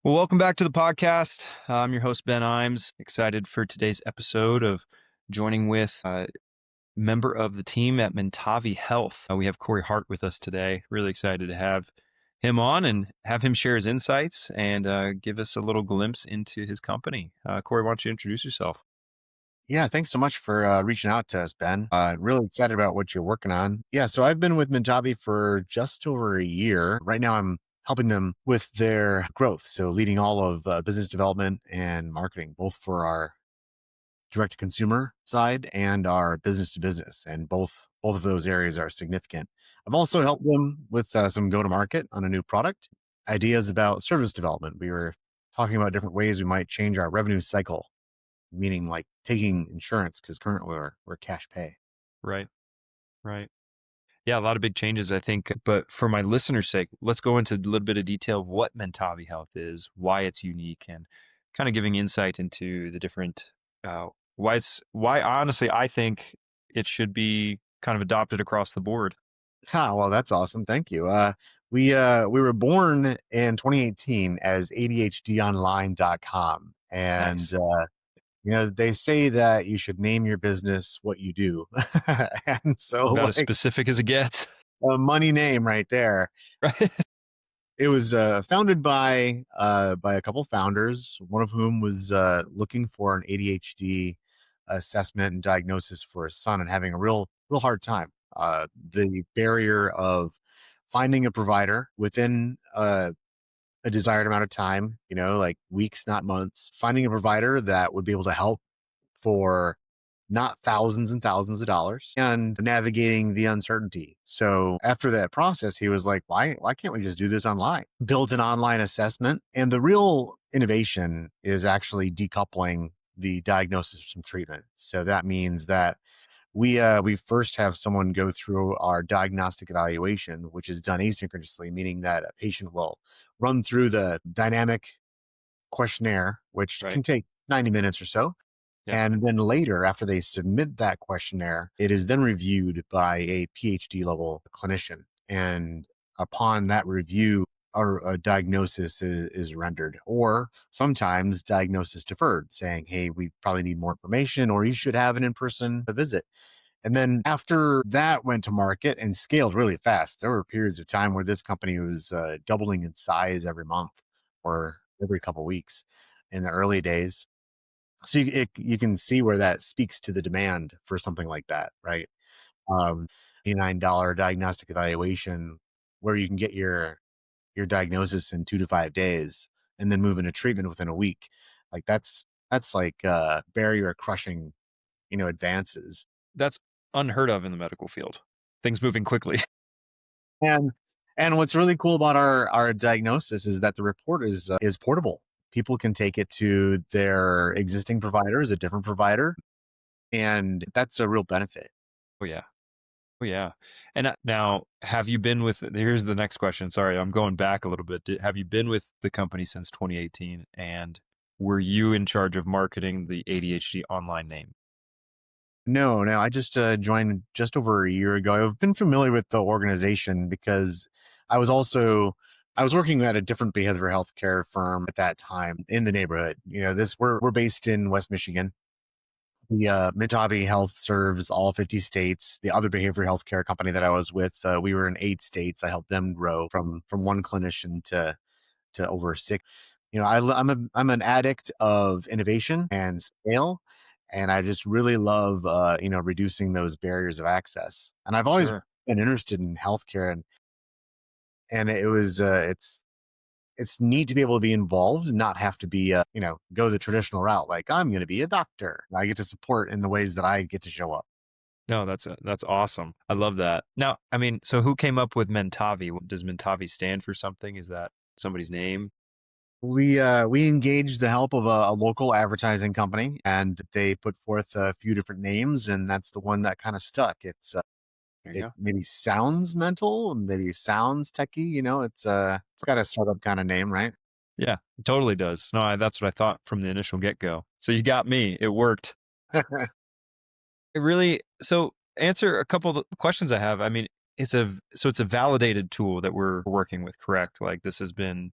Well, welcome back to the podcast. I'm your host, Ben Iiames. Excited for today's episode of joining with a member of the team at Mentavi Health. We have Corey Hart with us today. Really excited to have him on and have him share his insights and give us a little glimpse into his company. Corey, why don't you introduce yourself? Yeah, thanks so much for reaching out to us, Ben. Really excited about what you're working on. Yeah, so I've been with Mentavi for just over a year. Right now, I'm helping them with their growth. So, leading all of business development and marketing, both for our direct to consumer side and our business to business. And both of those areas are significant. I've also helped them with some go to market on a new product, ideas about service development. We were talking about different ways we might change our revenue cycle, meaning like taking insurance because currently we're cash pay. Right, right. Yeah, a lot of big changes, I think. But for my listeners' sake, let's go into a little bit of detail of what Mentavi Health is, why it's unique, and kind of giving insight into the different why honestly I think it should be kind of adopted across the board. Well, that's awesome. Thank you. We were born in 2018 as ADHDonline.com. And Nice. they say that you should name your business what you do. And so About as like specific as it gets. a money name right there. Right. It was founded by a couple founders, one of whom was looking for an ADHD assessment and diagnosis for his son and having a real hard time. The barrier of finding a provider within a desired amount of time, like weeks, not months, finding a provider that would be able to help for not thousands and thousands of dollars and navigating the uncertainty. So after that process, he was like, why can't we just do this online? Built an online assessment. And the real innovation is actually decoupling the diagnosis from treatment. So that means that we first have someone go through our diagnostic evaluation, which is done asynchronously, meaning that a patient will run through the dynamic questionnaire, which Right. can take 90 minutes or so. Yeah. And then later, after they submit that questionnaire, it is then reviewed by a PhD level clinician. And upon that review, a diagnosis is rendered, or sometimes diagnosis deferred, saying, hey, we probably need more information, or you should have an in person visit. And then after that went to market and scaled really fast, there were periods of time where this company was doubling in size every month or every couple weeks in the early days. So you can see where that speaks to the demand for something like that, right? Um, $89 diagnostic evaluation where you can get your diagnosis in 2 to 5 days and then move into treatment within a week. Like that's like barrier crushing, advances. That's unheard of in the medical field. Things moving quickly. And and what's really cool about our diagnosis is that the report is portable. People can take it to their existing providers, a different provider, and that's a real benefit. Oh yeah. Oh yeah. And now, have you been with? Here's the next question. Sorry, I'm going back a little bit. Have you been with the company since 2018? And were you in charge of marketing the ADHD online name? No, I just joined just over a year ago. I've been familiar with the organization because I was also I was working at a different behavioral health care firm at that time in the neighborhood. This we're based in West Michigan. The Mentavi Health serves all 50 states. The other behavioral health care company that I was with, we were in 8 states. I helped them grow from one clinician to over six. I'm an addict of innovation and scale, and I just really love reducing those barriers of access. And I've always Sure. been interested in healthcare, and it's neat to be able to be involved and not have to be go the traditional route. Like I'm going to be a doctor. I get to support in the ways that I get to show up. No, that's awesome. I love that. Now, I mean, so who came up with Mentavi? Does Mentavi stand for something? Is that somebody's name? We engaged the help of a local advertising company, and they put forth a few different names, and that's the one that kind of stuck. There you It go. maybe sounds mental, maybe sounds techy. It's got a startup kind of name, right? Yeah, it totally does. No, that's what I thought from the initial get go. So you got me. It worked. It really. So answer a couple of the questions I have. I mean, it's a validated tool that we're working with, correct? Like this has been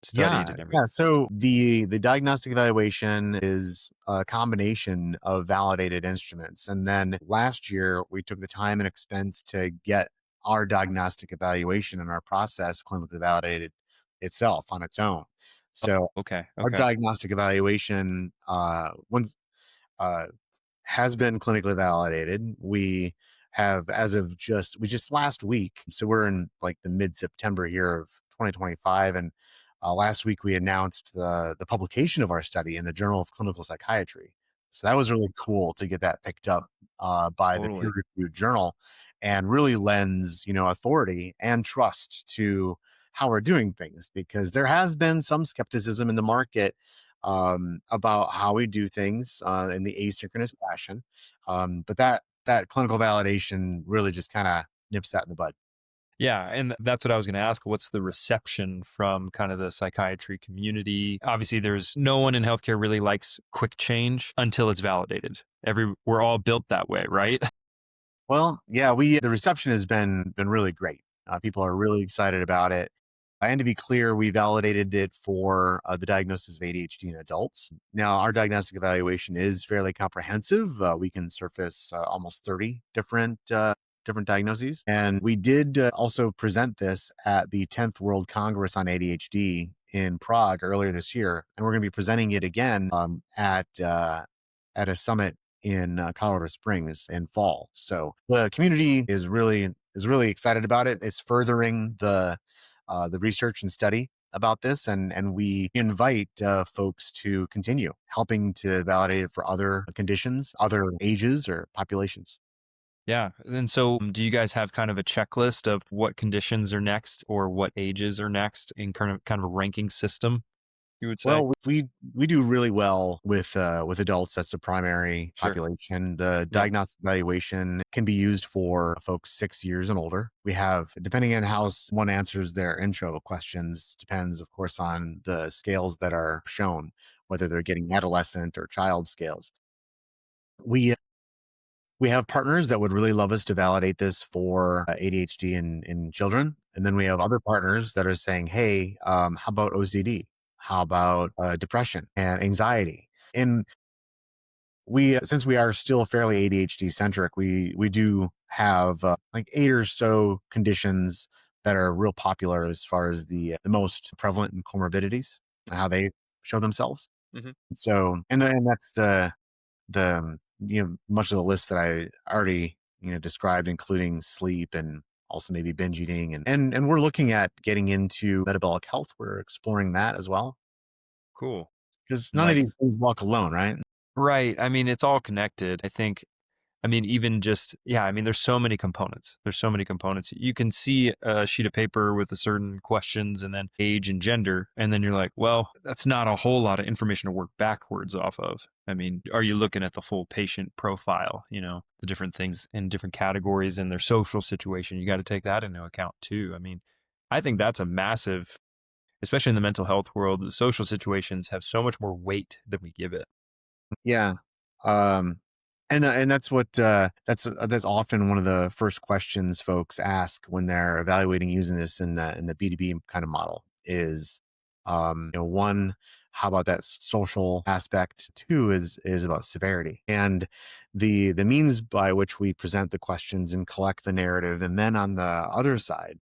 studied Yeah, and everything? yeah. So the diagnostic evaluation is a combination of validated instruments. And then last year we took the time and expense to get our diagnostic evaluation and our process clinically validated itself on its own. So Okay, our okay. diagnostic evaluation once uh, has been clinically validated. We just last week, so we're in like the mid September here of 2025, and last week we announced the publication of our study in the Journal of Clinical Psychiatry. So that was really cool to get that picked up by the peer Totally. reviewed journal, and really lends authority and trust to how we're doing things, because there has been some skepticism in the market about how we do things in the asynchronous fashion. But that clinical validation really just kind of nips that in the bud. Yeah, and that's what I was going to ask. What's the reception from kind of the psychiatry community? Obviously, there's no one in healthcare really likes quick change until it's validated. We're all built that way, right? Well, yeah, we the reception has been really great. People are really excited about it. And to be clear, we validated it for the diagnosis of ADHD in adults. Now, our diagnostic evaluation is fairly comprehensive. We can surface almost 30 different diagnoses, and we did also present this at the 10th World Congress on ADHD in Prague earlier this year, and we're going to be presenting it again at a summit in Colorado Springs in fall. So the community is really excited about it. It's furthering the research and study about this, and we invite folks to continue helping to validate it for other conditions, other ages or populations. Yeah. And so, do you guys have kind of a checklist of what conditions are next or what ages are next in kind of a ranking system, you would say? Well, we do really well with adults. That's the primary Sure. population. The Yeah. diagnostic evaluation can be used for folks 6 years and older. We have, depending on how one answers their intro questions, depends, of course, on the scales that are shown, whether they're getting adolescent or child scales. We we have partners that would really love us to validate this for ADHD in children. And then we have other partners that are saying, hey, how about OCD? How about depression and anxiety? And since we are still fairly ADHD centric, we do have like 8 or so conditions that are real popular as far as the most prevalent in comorbidities, how they show themselves. Hmm. So, and that's the much of the list that I already described, including sleep and also maybe binge eating, and we're looking at getting into metabolic health. We're exploring that as well, Cool. because none of Nice. these things walk alone, right? Right. I mean, it's all connected. I mean, even just, yeah, I mean, there's so many components. There's so many components. You can see a sheet of paper with a certain questions and then age and gender. And then you're like, well, that's not a whole lot of information to work backwards off of. I mean, are you looking at the full patient profile, the different things in different categories and their social situation? You got to take that into account too. I mean, I think that's a massive, especially in the mental health world, the social situations have so much more weight than we give it. Yeah. Um, and that's what that's often one of the first questions folks ask when they're evaluating using this in the B2B kind of model is, one, how about that social aspect? Two is about severity and the means by which we present the questions and collect the narrative, and then on the other side,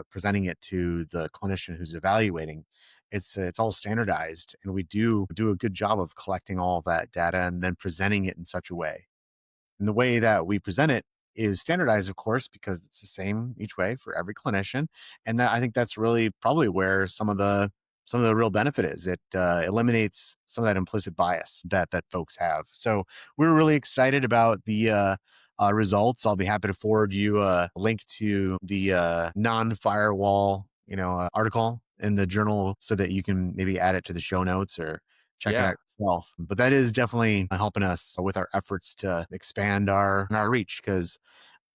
presenting it to the clinician who's evaluating, it's all standardized, and we do a good job of collecting all of that data and then presenting it in such a way. And the way that we present it is standardized, of course, because it's the same each way for every clinician. And I think that's really probably where some of the real benefit is. It eliminates some of that implicit bias that folks have. So we're really excited about the results. I'll be happy to forward you a link to the non-firewall article in the journal so that you can maybe add it to the show notes or check it Yeah, out yourself. But that is definitely helping us with our efforts to expand our reach, because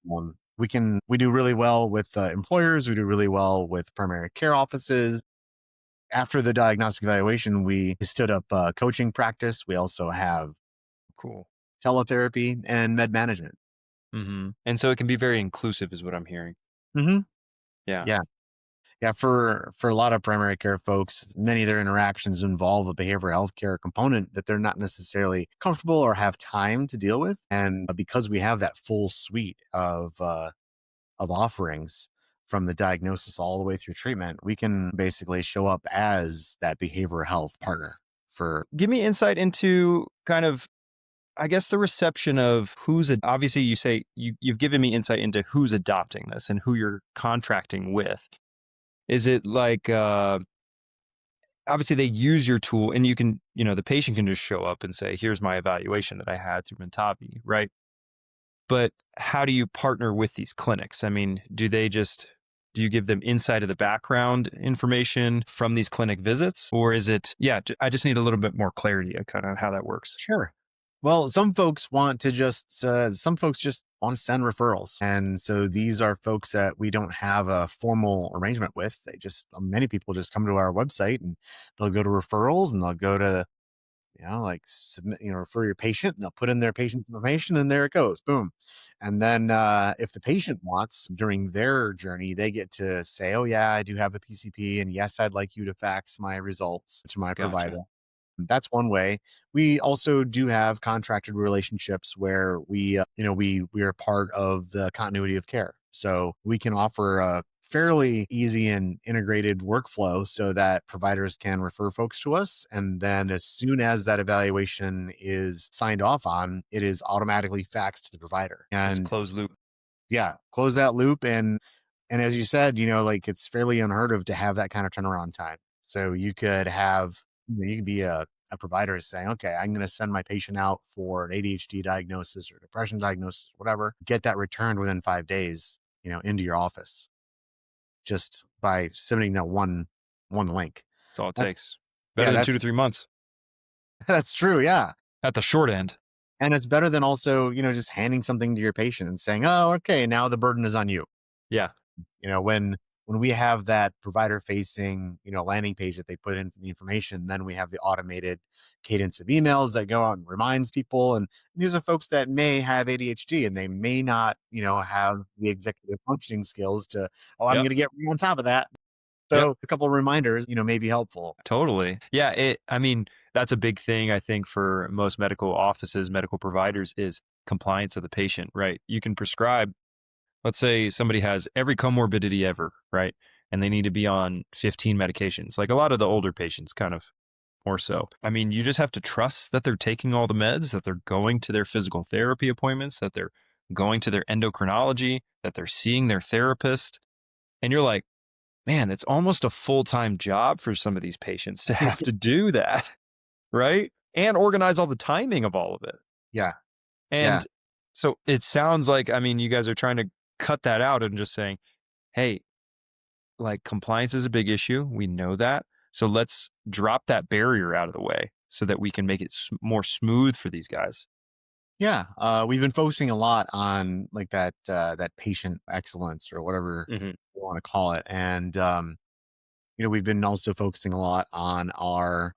we do really well with employers. We do really well with primary care offices. After the diagnostic evaluation, we stood up coaching practice. We also have cool. teletherapy and med management. And so it can be very inclusive, is what I'm hearing. Hmm. Yeah. Yeah. Yeah, for a lot of primary care folks, many of their interactions involve a behavioral health care component that they're not necessarily comfortable or have time to deal with. And because we have that full suite of offerings from the diagnosis all the way through treatment, we can basically show up as that behavioral health partner for. Give me insight into kind of, I guess, the reception of obviously you say you've given me insight into who's adopting this and who you're contracting with. Is it like, obviously they use your tool and the patient can just show up and say, here's my evaluation that I had through Mentavi, right? But how do you partner with these clinics? I mean, do you give them insight of the background information from these clinic visits? Or is it, yeah, I just need a little bit more clarity on kind of how that works. Sure. Well, some folks just want to send referrals. And so these are folks that we don't have a formal arrangement with. Many people just come to our website and they'll go to referrals and they'll go to, like submit, refer your patient and they'll put in their patient's information and there it goes. Boom. And then if the patient wants during their journey, they get to say, oh, yeah, I do have a PCP. And yes, I'd like you to fax my results to my Gotcha. provider. That's one way. We also do have contracted relationships where we are part of the continuity of care. So we can offer a fairly easy and integrated workflow so that providers can refer folks to us. And then as soon as that evaluation is signed off on, it is automatically faxed to the provider. So it's And closed loop. yeah, close that loop. And as you said, like it's fairly unheard of to have that kind of turnaround time. So you could be a provider saying, okay, I'm going to send my patient out for an ADHD diagnosis or depression diagnosis, whatever, get that returned within 5 days, into your office just by submitting that one link. That's all it That's takes. Better yeah, than 2 to 3 months that's true. Yeah. at the short end. And it's better than also, just handing something to your patient and saying, oh, okay, now the burden is on you. Yeah. When we have that provider facing landing page that they put in the information, then we have the automated cadence of emails that go out and reminds people. And these are folks that may have ADHD and they may not have the executive functioning skills to, oh, I'm Yep. going to get on top of that. Yep. So a couple of reminders may be helpful. Totally. Yeah. I mean, that's a big thing, I think, for most medical offices, medical providers is compliance of the patient, right? You can prescribe, let's say somebody has every comorbidity ever, right? And they need to be on 15 medications, like a lot of the older patients, kind of more so. I mean, you just have to trust that they're taking all the meds, that they're going to their physical therapy appointments, that they're going to their endocrinology, that they're seeing their therapist. And you're like, man, it's almost a full time job for some of these patients to have to do that, right? And organize all the timing of all of it. Yeah. Yeah. And so it sounds like, I mean, you guys are trying to cut that out and just saying, hey, like compliance is a big issue. We know that. So let's drop that barrier out of the way so that we can make it more smooth for these guys. Yeah. We've been focusing a lot on like that patient excellence or whatever Hmm. you want to call it. And we've been also focusing a lot on our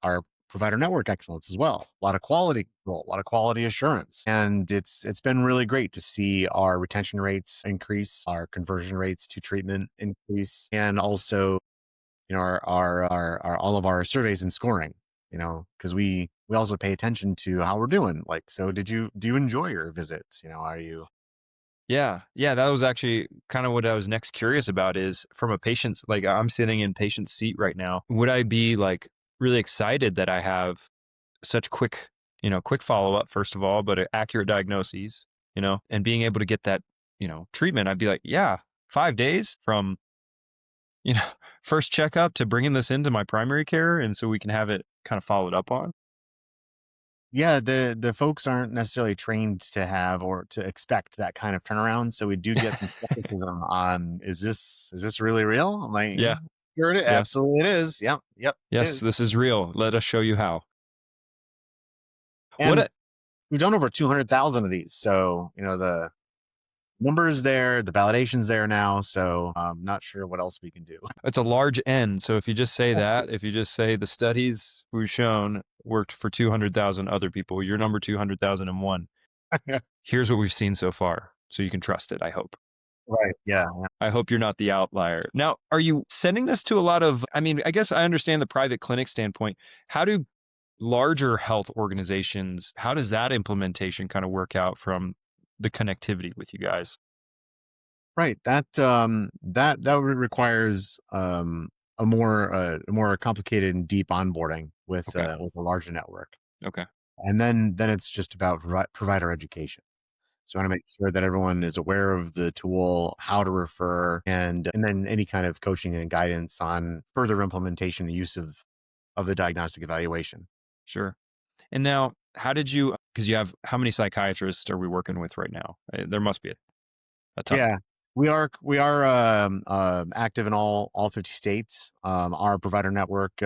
provider network excellence as well. A lot of quality control, a lot of quality assurance. And it's been really great to see our retention rates increase, our conversion rates to treatment increase, and also, our all of our surveys and scoring, because we also pay attention to how we're doing. Like, so do you enjoy your visits? Are you Yeah. Yeah. That was actually kind of what I was next curious about is from a patient's, like I'm sitting in patient's seat right now. Would I be like really excited that I have such quick follow up, first of all, but accurate diagnoses, and being able to get that, treatment? I'd be like, yeah, 5 days from, you know, first checkup to bringing this into my primary care. And so we can have it kind of followed up on. Yeah, the folks aren't necessarily trained to have or to expect that kind of turnaround. So we do get some skepticism on is this really real? I'm like, yeah, Yeah. sure it is. Yeah. Absolutely it is. Yep, yep, it Yes, is. this is real. Let us show you how. What And a, we've done over 200,000 of these. So, the number is there, the validation's there now. So I'm not sure what else we can do. it's a large N. So if you just say that, if you just say the studies we've shown worked for 200,000 other people, you're number 200,001. Here's what we've seen so far. So you can trust it, I hope. Right. Yeah. I hope you're not the outlier. Now, are you sending this to a lot of, I mean, I guess I understand the private clinic standpoint. How do larger health organizations, how does that implementation kind of work out from the connectivity with you guys? Right. That requires a more complicated and deep onboarding Okay. with a larger network, Okay. and then it's just about provider education. So I want to make sure that everyone is aware of the tool, how to refer, and then any kind of coaching and guidance on further implementation and use of the diagnostic evaluation. Sure. And now, how did you, because you have, how many psychiatrists are we working with right now? There must be a ton. Yeah, we are active in all 50 states. Our provider network,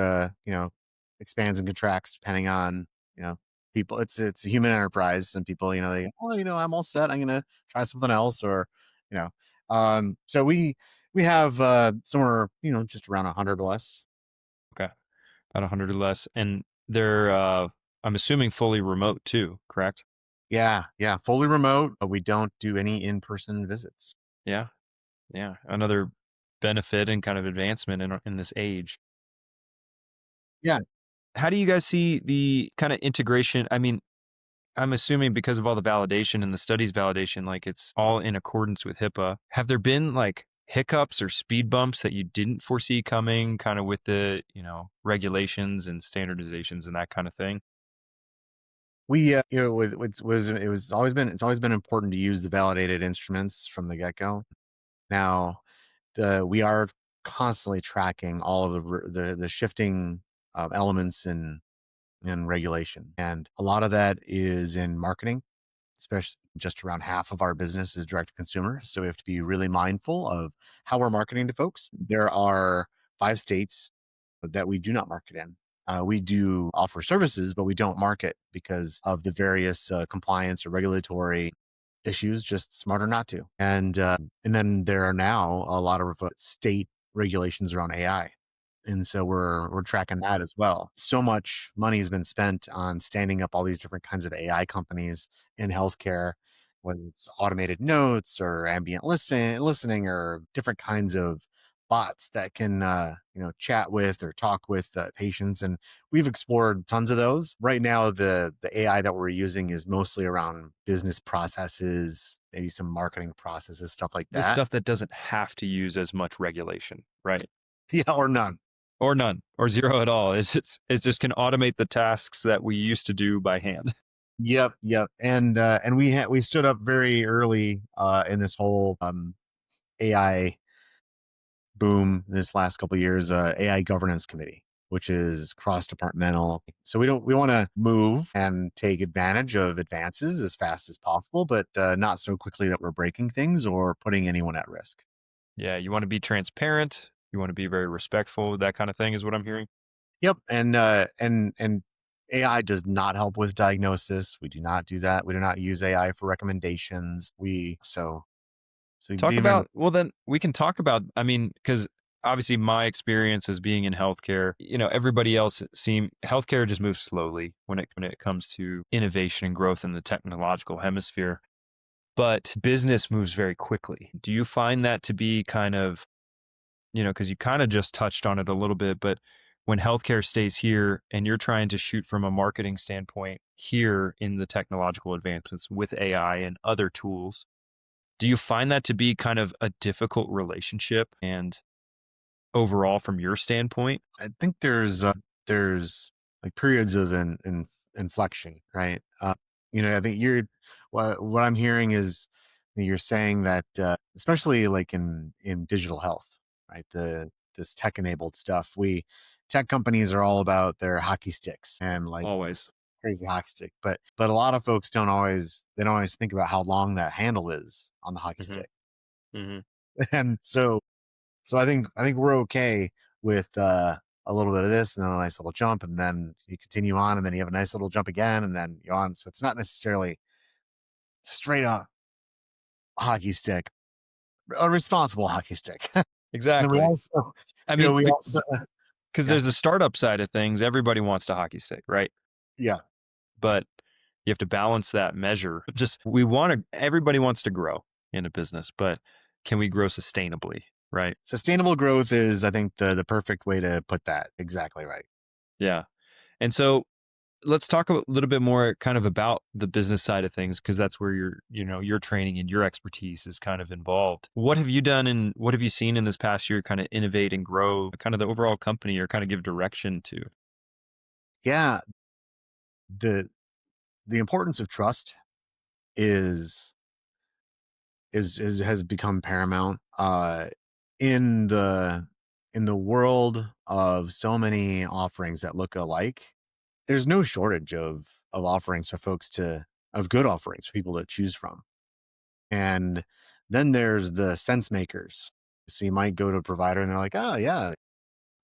expands and contracts depending on people. It's a human enterprise, and people, I'm all set. I'm gonna try something else, or you know, so we have somewhere just around 100 or less. Okay. About 100 or less. And they're, I'm assuming fully remote too, correct? Yeah, yeah, fully remote. But we don't do any in person visits. Yeah. Yeah. Another benefit and kind of advancement in this age. Yeah, How do you guys see the kind of integration? I mean, I'm assuming because of all the validation and the studies validation, like it's all in accordance with HIPAA. Have there been like hiccups or speed bumps that you didn't foresee coming kind of with the, regulations and standardizations and that kind of thing? it's always been important to use the validated instruments from the get go. Now, we are constantly tracking all of the shifting elements in regulation, and a lot of that is in marketing. Especially, just around half of our business is direct to consumer, so we have to be really mindful of how we're marketing to folks. There are 5 states that we do not market in. We do offer services, but we don't market because of the various compliance or regulatory issues. Just smarter not to. And then there are now a lot of state regulations around AI, and so we're tracking that as well. So much money has been spent on standing up all these different kinds of AI companies in healthcare, whether it's automated notes or ambient listening or different kinds of bots that can chat with or talk with patients. And we've explored tons of those. Right now, the AI that we're using is mostly around business processes, maybe some marketing processes, stuff like The that. stuff that doesn't have to use as much regulation, right? Yeah, or none. Or none, or zero at all. It's just can automate the tasks that we used to do by hand. Yep, yep. And we stood up very early in this whole AI boom this last couple of years, AI governance committee, which is cross departmental. So we want to move and take advantage of advances as fast as possible, but not so quickly that we're breaking things or putting anyone at risk. Yeah, you want to be transparent. You want to be very respectful. That kind of thing is what I'm hearing. Yep, and AI does not help with diagnosis. We do not do that. We do not use AI for recommendations. So Talk even about, well, then we can talk about, I mean, because obviously my experience as being in healthcare, everybody else healthcare just moves slowly when it comes to innovation and growth in the technological hemisphere, but business moves very quickly. Do you find that to be kind of, because you kind of just touched on it a little bit, but when healthcare stays here and you're trying to shoot from a marketing standpoint here in the technological advancements with AI and other tools, do you find that to be kind of a difficult relationship and overall from your standpoint? I think there's like periods of inflection, right? I think what I'm hearing is that you're saying that especially like in digital health, right? This tech enabled stuff. We tech companies are all about their hockey sticks and like Always. crazy hockey stick, but a lot of folks don't always think about how long that handle is on the hockey Hmm. stick, Hmm. and so I think we're okay with a little bit of this and then a nice little jump, and then you continue on, and then you have a nice little jump again, and then you're on. So it's not necessarily straight up hockey stick, a responsible hockey stick. And we Exactly. also, I mean, we also, because yeah, there's a startup side of things. Everybody wants to hockey stick, right? yeah, But you have to balance that measure. Just everybody wants to grow in a business, but can we grow sustainably, right? Sustainable growth is, I think, the perfect way to put that. Exactly right. Yeah. And so let's talk a little bit more kind of about the business side of things because that's where your training and your expertise is kind of involved. What have you done and what have you seen in this past year kind of innovate and grow kind of the overall company or kind of give direction to? Yeah, the the importance of trust is is has become paramount in the world of so many offerings that look alike. There's no shortage of offerings for folks to of good offerings for people to choose from. And then there's the sense makers. So you might go to a provider and they're like, "Oh yeah,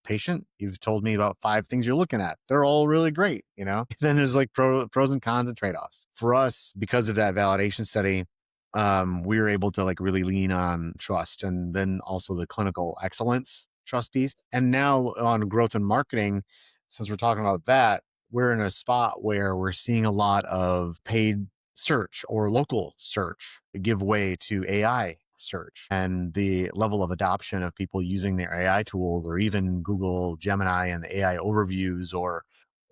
patient, you've told me about 5 things you're looking at. They're all really great, you know?" Then there's like pros and cons and trade-offs. For us, because of that validation study, we were able to like really lean on trust and then also the clinical excellence trust piece. And now on growth and marketing, since we're talking about that, we're in a spot where we're seeing a lot of paid search or local search give way to AI search, and the level of adoption of people using their AI tools or even Google Gemini and the AI overviews or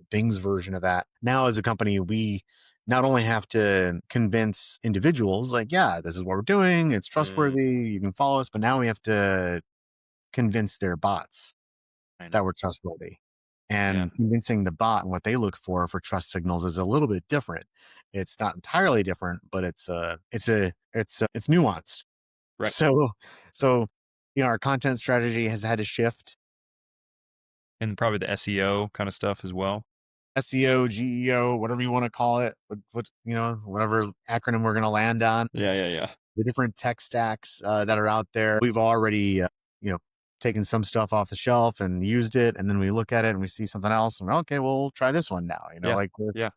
Bing's version of that. Now, as a company, we not only have to convince individuals, like, yeah, this is what we're doing, it's Mm, trustworthy, you can follow us, but now we have to convince their bots I know. that we're trustworthy. Yeah. And convincing the bot and what they look for trust signals is a little bit different. It's not entirely different, but it's nuanced. Right. So so, our content strategy has had to shift. And probably the SEO kind of stuff as well. SEO, GEO, whatever you wanna call it, whatever acronym we're gonna land on, Yeah, yeah, yeah. the different tech stacks, that are out there. We've already, you know, taken some stuff off the shelf and used it, and then we look at it and we see something else, and we're, "Okay, well, we'll try this one now," Yeah. like, Yeah.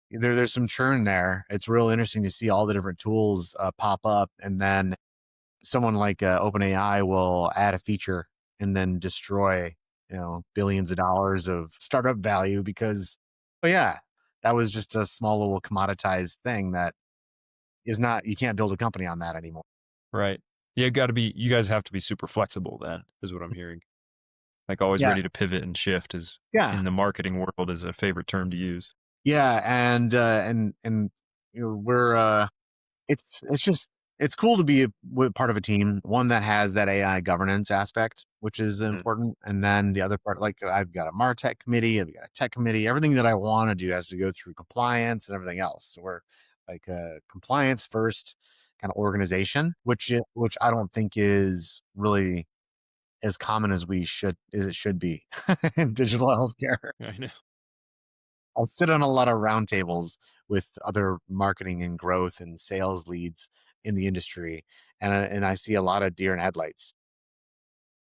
there's some churn there. It's real interesting to see all the different tools, pop up, and then someone like OpenAI will add a feature and then destroy, billions of dollars of startup value because, oh yeah, that was just a small little commoditized thing that is not. You can't build a company on that anymore. Right. You guys have to be super flexible then, is what I'm hearing. Like always Yeah, ready to pivot and shift is yeah, in the marketing world is a favorite term to use. yeah, and we're it's just it's cool to be part of a team, one that has that AI governance aspect, which is Mhm. important, and then the other part, like, I've got a MarTech committee, I've got a tech committee, everything that I wanna do has to go through compliance and everything else. So we're like a compliance first kinda organization, which I don't think is really as common as it should be in digital healthcare. I know. I sit on a lot of roundtables with other marketing and growth and sales leads in the industry, and I see a lot of deer in headlights.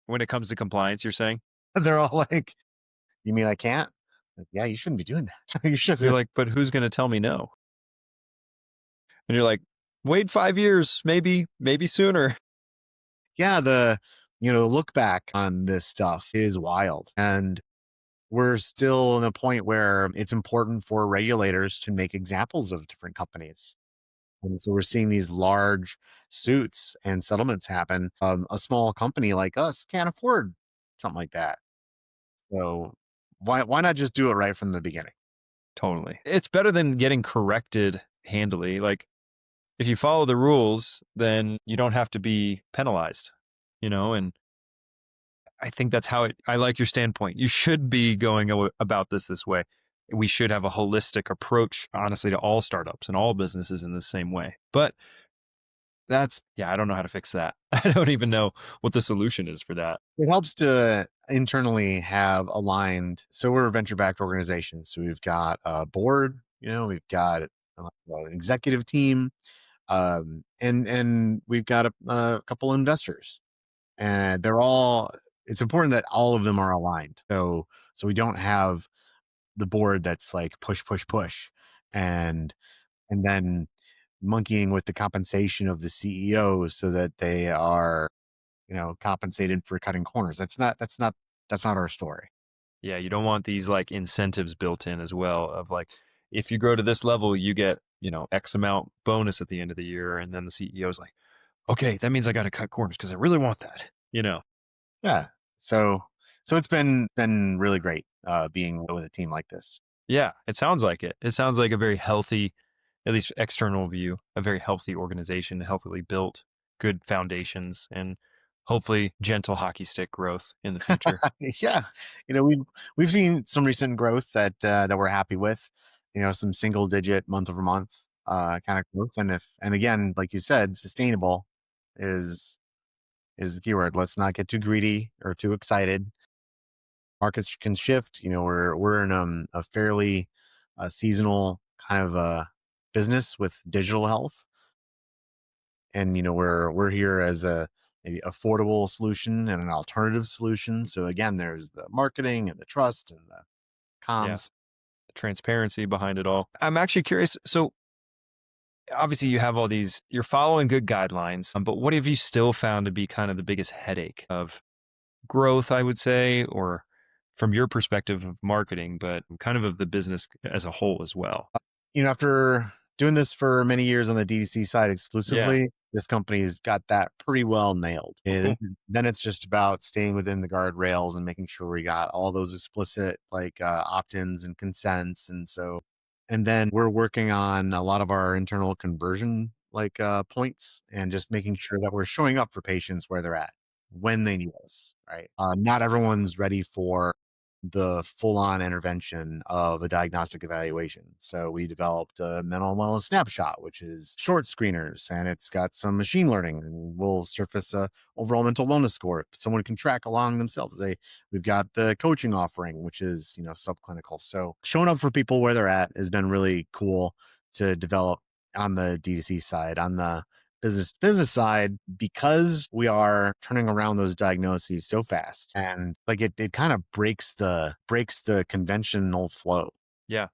When it comes to compliance, you're saying? They're all like, "You mean I can't?" Like, "Yeah, you shouldn't be doing that. You They're should." like, "But who's gonna tell me no?" And you're like, "Wait 5 years, maybe sooner." Yeah, the look back on this stuff is wild, and we're still in a point where it's important for regulators to make examples of different companies. And so we're seeing these large suits and settlements happen. A small company like us can't afford something like that. So why not just do it right from the beginning? Totally. It's better than getting corrected handily. Like, if you follow the rules, then you don't have to be penalized, and I think that's how I like your standpoint. You should be going about this way. We should have a holistic approach, honestly, to all startups and all businesses in the same way. But yeah, I don't know how to fix that. I don't even know what the solution is for that. It helps to internally have aligned. So we're a venture backed organization. So we've got a board, we've got an executive team, and we've got a couple investors, and they're all. It's important that all of them are aligned. So we don't have the board that's like push, push, push, and and then monkeying with the compensation of the CEOs so that they are, compensated for cutting corners. That's not our story. Yeah, you don't want these like incentives built in as well of like if you grow to this level, you get, X amount bonus at the end of the year. And then the CEO is like, Okay, that means I got to cut corners because I really want that. Yeah. So it's been really great being with a team like this. Yeah, it sounds like it. It sounds like a very healthy, at least external view, a very healthy organization, healthily built, good foundations, and hopefully gentle hockey stick growth in the future. Yeah. We've seen some recent growth that we're happy with. Some single digit month over month kind of growth. And again, like you said, sustainable is is the keyword. Let's not get too greedy or too excited. Markets can shift. We're in a fairly seasonal kind of business with digital health, and we're here as a affordable solution and an alternative solution. So again, there's the marketing and the trust and the Yeah, comms. the transparency behind it all. I'm actually curious. So obviously you have all these, you're following good guidelines, but what have you still found to be kind of the biggest headache of growth, I would say, or from your perspective of marketing, but kind of the business as a whole as well? After doing this for many years on the DTC side Yeah. exclusively, this company's got that pretty well nailed. Oh, And cool. then it's just about staying within the guardrails and making sure we got all those explicit like opt-ins and consents. And then we're working on a lot of our internal conversion like points and just making sure that we're showing up for patients where they're at when they need us. Right. Not everyone's ready for the full-on intervention of a diagnostic evaluation. So we developed a mental wellness snapshot, which is short screeners, and it's got some machine learning, and will surface a overall mental wellness score. Someone can track along themselves. We've got the coaching offering, which is subclinical. So showing up for people where they're at has been really cool to develop on the D2C side. On the business side, because we are turning around those diagnoses so fast, and like it kind of breaks the conventional flow. Yeah.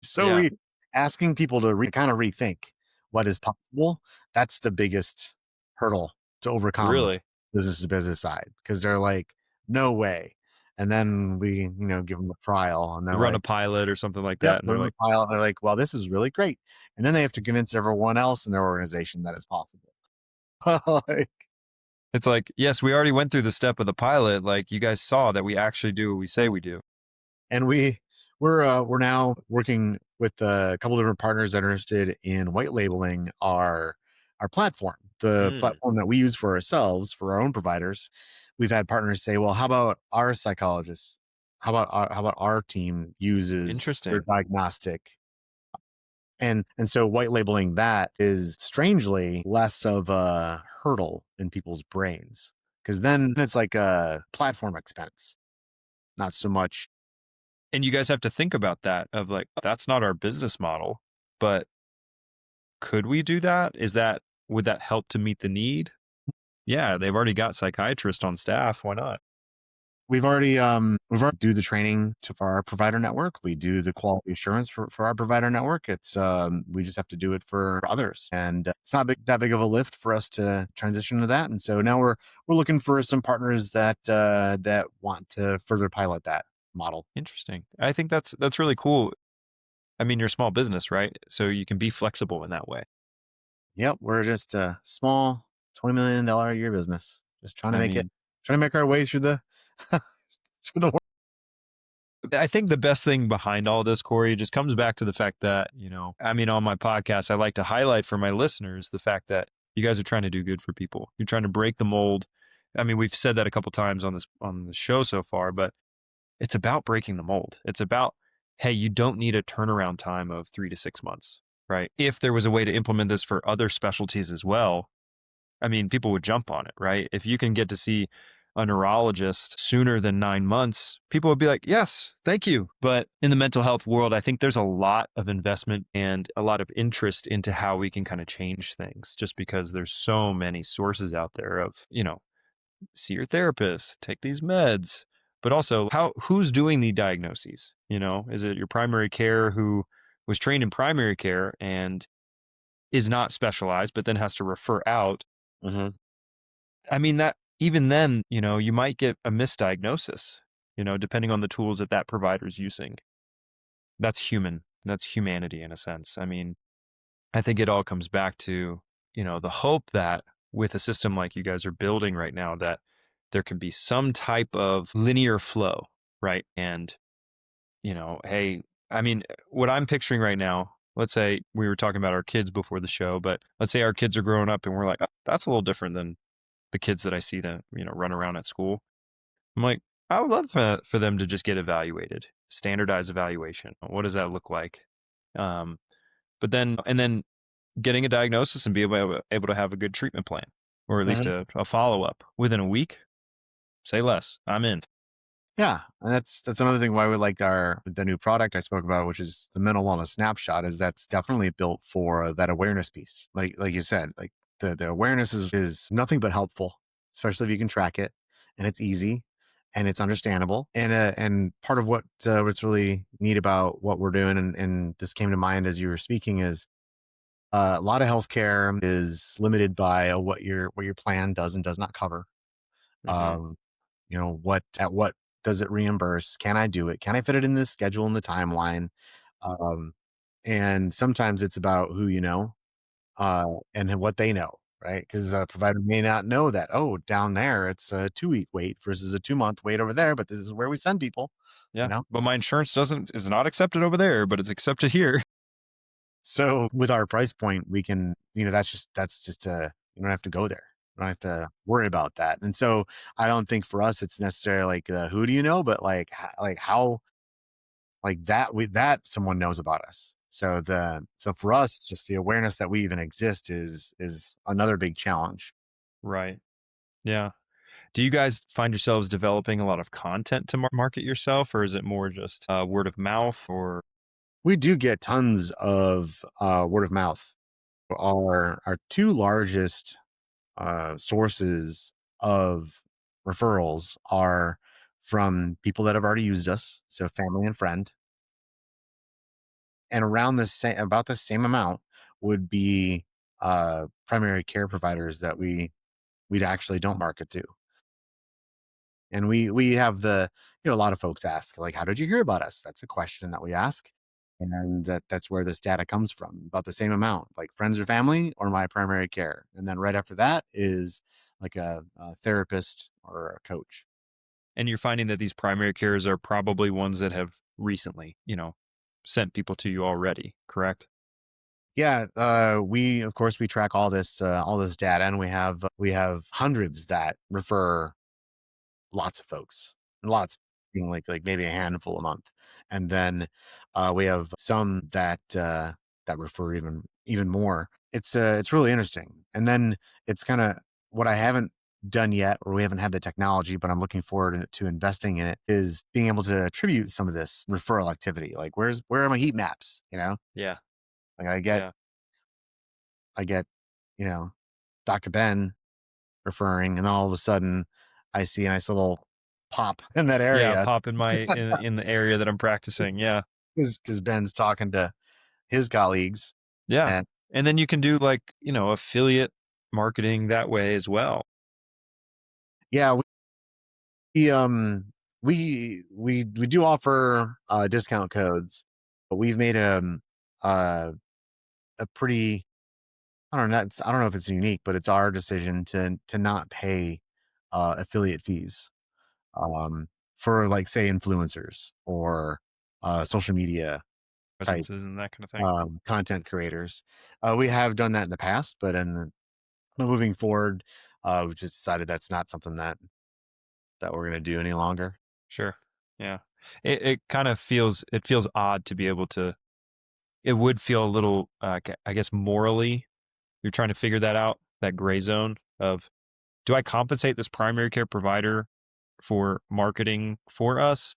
So Yeah. we asking people to kind of rethink what is possible. That's the biggest hurdle to overcome Really business to business side, because they're like, no way. And then we give them a trial, and they're run a like, pilot or something like yep, that. And they're run the like, pilot. They're like, well, this is really great. And then they have to convince everyone else in their organization that it's possible. Like, it's like, yes, we already went through the step of the pilot. Like you guys saw that we actually do what we say we do. and we're now working with a couple different partners that are interested in white labeling our platform, the Mm, platform that we use for ourselves for our own providers. We've had partners say, well, how about our psychologists? How about our team uses your interesting. diagnostic? And so white labeling that is strangely less of a hurdle in people's brains, because then it's like a platform expense, not so much. And you guys have to think about that of like, that's not our business model, but could we do that? Would that help to meet the need? Yeah, they've already got psychiatrists on staff. Why not? We've already do the training for our provider network. We do the quality assurance for our provider network. It's we just have to do it for others, and it's not that big of a lift for us to transition to that. And so now we're looking for some partners that want to further pilot that model. Interesting. I think that's really cool. I mean, you're a small business, right? So you can be flexible in that way. Yep, we're just a small $20 million a year business, just I mean, trying to make our way through the through the. I think the best thing behind all this, Corey, just comes back to the fact that, I mean, on my podcast, I like to highlight for my listeners the fact that you guys are trying to do good for people. You're trying to break the mold. I mean, we've said that a couple times on the show so far, but it's about breaking the mold. It's about, hey, you don't need a turnaround time of 3 to 6 months, right? If there was a way to implement this for other specialties as well, I mean, people would jump on it, right? If you can get to see a neurologist sooner than 9 months, people would be like, yes, thank you. But in the mental health world, I think there's a lot of investment and a lot of interest into how we can kind of change things just because there's so many sources out there of, see your therapist, take these meds, but also who's doing the diagnoses? Is it your primary care who was trained in primary care and is not specialized, but then has to refer out? Mhm. I mean, that even then, you might get a misdiagnosis, depending on the tools that provider's using. That's human. That's humanity in a sense. I mean, I think it all comes back to, the hope that with a system like you guys are building right now that there can be some type of linear flow, right? And, hey, I mean, what I'm picturing right now, let's say we were talking about our kids before the show, but let's say our kids are growing up and we're like, "Oh, that's a little different than the kids that I see that, run around at school." I'm like, I would love for them to just get evaluated, standardized evaluation. What does that look like? Um, and then getting a diagnosis and be able to have a good treatment plan, or at least Mhm. a follow up within a week. Say less. I'm in. Yeah, and that's another thing why we like the new product I spoke about, which is the mental wellness snapshot, is that's definitely built for that awareness piece. Like you said, like the awareness is nothing but helpful, especially if you can track it and it's easy and it's understandable. And part of what's really neat about what we're doing, and this came to mind as you were speaking, is a lot of healthcare is limited by what your plan does and does not cover. Hmm. Um, what does it reimburse? Can I do it? Can I fit it in this schedule and the timeline? Um, and sometimes it's about who you know, and then what they know, right? Because a provider may not know that, oh, down there it's a 2-week wait versus a 2-month wait over there, but this is where we send people, you Yeah, know? but my insurance doesn't is not accepted over there, but it's accepted here. So with our price point, we can, that's just you don't have to go there. You don't have to worry about that. And so I don't think for us it's necessarily like who do you know, but like how like that we that someone knows about us. So for us, just the awareness that we even exist is another big challenge. Right. Yeah. Do you guys find yourselves developing a lot of content to market yourself, or is it more just word of mouth? Or We do get tons of word of mouth. Our two largest sources of referrals are from people that have already used us, so family and friend, and around the same about the same amount would be primary care providers that we'd actually don't market to. And we have a lot of folks ask, like, "How did you hear about us?" That's a question that we ask, and that's where this data comes from, about the same amount, like friends or family or my primary care. And then right after that is like a therapist or a coach. and you're finding that these primary cares are probably ones that have recently, sent people to you already, correct? Yeah, we of course we track all this data, and we have hundreds that refer lots of folks, lots being like maybe a handful a month, and then we have some that refer even more. It's really interesting, and then it's kind of what I haven't done yet, or we haven't had the technology, but I'm looking forward to investing in it. Is being able to attribute some of this referral activity, like where are my heat maps? Yeah. Like Yeah. I get you know Dr. Ben referring, and then all of a sudden I see a nice little pop in that Yeah, area pop in my in the area that I'm practicing. Yeah. because Ben's talking to his colleagues. Yeah. And And then you can do like, affiliate marketing that way as well. yeah, we um we do offer discount codes, but we've made uh, a pretty I don't know if it's unique, but it's our decision to not pay affiliate fees for, like, say, influencers or social media type Presences and that kind of thing. content creators. We have done that in the past, but moving forward, we just decided that's not something that we're gonna do any longer. Sure. Yeah. It kind of feels odd to be able to it would feel a little I guess morally you're trying to figure that out, that gray zone of do I compensate this primary care provider for marketing for us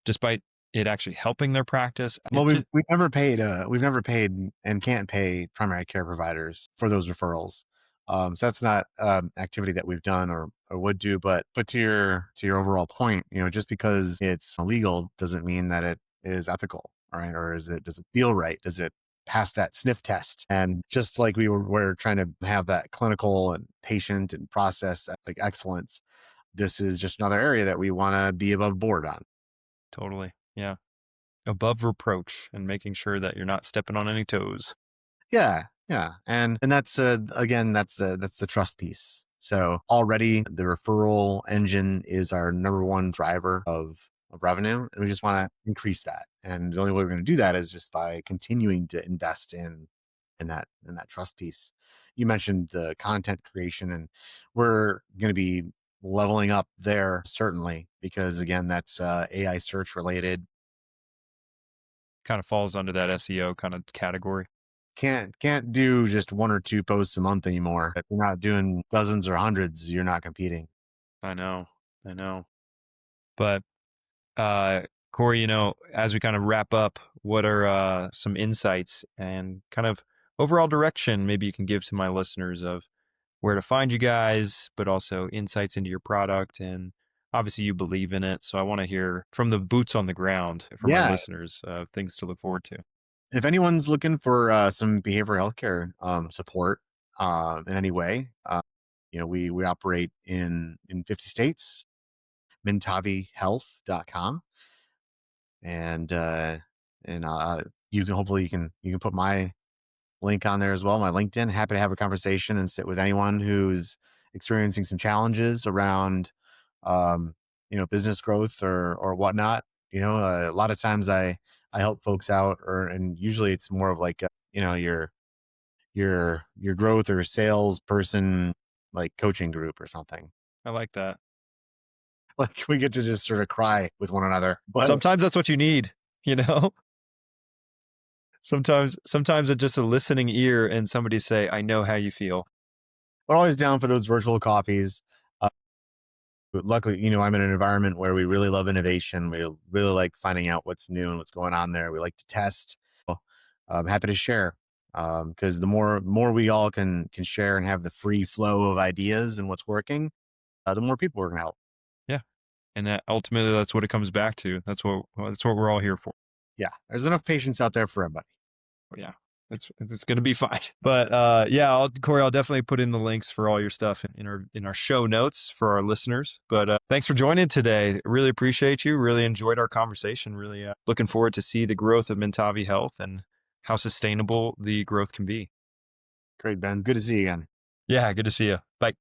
despite it actually helping their practice? Well, It just we've never paid and can't pay primary care providers for those referrals. So that's not activity that we've done or would do. But to your overall point, just because it's illegal doesn't mean that it is ethical, all right? Or does it feel right? Does it pass that sniff test? And just like we're trying to have that clinical and patient and process like excellence, this is just another area that we want to be above board on. totally. Yeah. Above reproach and making sure that you're not stepping on any toes. Yeah. Yeah, and that's again that's the trust piece. So already the referral engine is our number one driver of revenue, and we just want to increase that. And the only way we're going to do that is just by continuing to invest in that trust piece. You mentioned the content creation, and we're going to be leveling up there certainly because again that's AI search related. Kind of falls under that SEO kind of category. Can't do just one or two posts a month anymore. If you're not doing dozens or hundreds, you're not competing. I know. I know. But uh, Corey, as we kind of wrap up, what are some insights and kind of overall direction maybe you can give to my listeners of where to find you guys, but also insights into your product? And obviously, you believe in it. So I want to hear from the boots on the ground for my Yeah, listeners, things to look forward to. if anyone's looking for some behavioral healthcare support in any way, we operate in 50 states. MentaviHealth.com, and you can hopefully you can put my link on there as well. My LinkedIn. Happy to have a conversation and sit with anyone who's experiencing some challenges around um, business growth or whatnot. A lot of times I help folks out, and usually it's more of like your growth or sales person like coaching group or something. I like that. Like we get to just sort of cry with one another. But Sometimes that's what you need, you know? Sometimes it's just a listening ear and somebody say, "I know how you feel." always down for those virtual coffees. But luckily, I'm in an environment where we really love innovation. We really like finding out what's new and what's going on there. We like to test. So, I'm happy to share because the more we all can share and have the free flow of ideas and what's working, the more people we're going to help. Yeah. And that ultimately that's what it comes back to. That's what we're all here for. Yeah, there's enough patience out there for everybody. Yeah. It's gonna be fine. But yeah, Corey, I'll definitely put in the links for all your stuff in our show notes for our listeners. But thanks for joining today. Really appreciate you. Really enjoyed our conversation. Really looking forward to see the growth of Mentavi Health and how sustainable the growth can be. Great, Ben. Good to see you again. Yeah, good to see you. Bye.